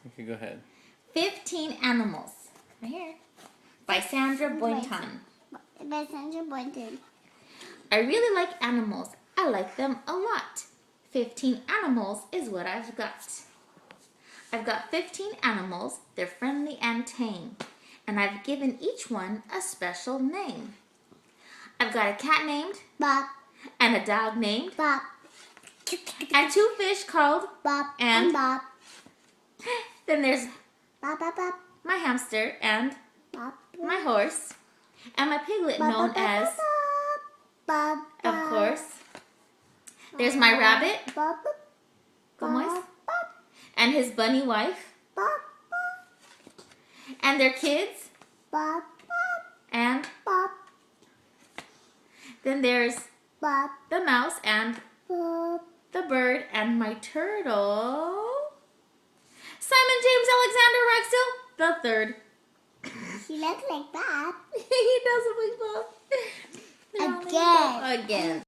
Okay, go ahead. 15 Animals. Right here. By Sandra Boynton. By Sandra Boynton. I really like animals. I like them a lot. 15 animals is what I've got. I've got 15 animals. They're friendly and tame. And I've given each one a special name. I've got a cat named Bob. and a dog named Bob. and 2 fish called Bob and Bob. Then there's Bob, Bob, Bob. my hamster and Bob. my horse and my piglet Bob, known Bob, Bob, as, Bob, Bob, of course, there's my rabbit, Bob, Bob, como es, Bob, and his bunny wife Bob, Bob, and their kids, Bob, Bob, and Bob, then there's Bob, the mouse and Bob. the bird and my turtle, Simon James Alexander Rexdale the third. He looks like Bob. He doesn't look Bob. Again. Again.